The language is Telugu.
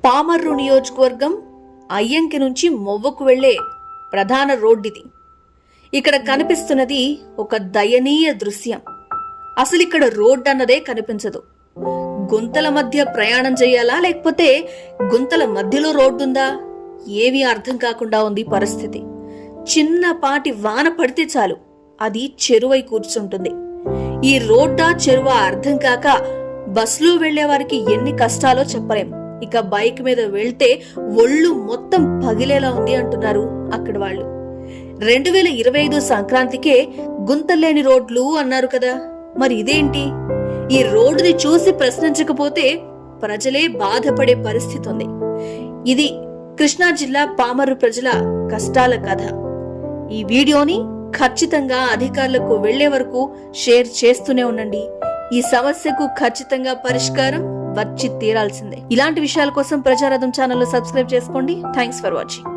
పామర్రు నియోజకవర్గం అయ్యంకి నుంచి మొవ్వకు వెళ్లే ప్రధాన రోడ్డిది. ఇక్కడ కనిపిస్తున్నది ఒక దయనీయ దృశ్యం. అసలు ఇక్కడ రోడ్ అన్నదే కనిపించదు. గుంతల మధ్య ప్రయాణం చేయాలా, లేకపోతే గుంతల మధ్యలో రోడ్డుందా, ఏమీ అర్థం కాకుండా ఉంది పరిస్థితి. చిన్నపాటి వాన పడితే చాలు అది చెరువై కూర్చుంటుంది. ఈ రోడ్డా చెరువా అర్థం కాక బస్సులో వెళ్లే వారికి ఎన్ని కష్టాలో చెప్పలేం. ఇక బైక్ మీద వెళ్తే ఒళ్ళు మొత్తం పగిలేలా ఉంది అంటున్నారు అక్కడ వాళ్ళు. 2025 సంక్రాంతికే గుంతలేని రోడ్లు అన్నారు కదా, మరి ఇదేంటి? ఈ రోడ్డుని చూసి ప్రశ్నించకపోతే ప్రజలే బాధపడే పరిస్థితి ఉంది. ఇది కృష్ణా జిల్లా పామర్రు ప్రజల కష్టాల కథ. ఈ వీడియోని ఖచ్చితంగా అధికారులకు వెళ్లే వరకు షేర్ చేస్తూనే ఉండండి. ఈ సమస్యకు ఖచ్చితంగా పరిష్కారం వచ్చి తీరాల్సిందే. ఇలాంటి విషయాల కోసం ప్రజారథం ఛానల్ సబ్స్క్రైబ్ చేసుకోండి. Thanks for watching.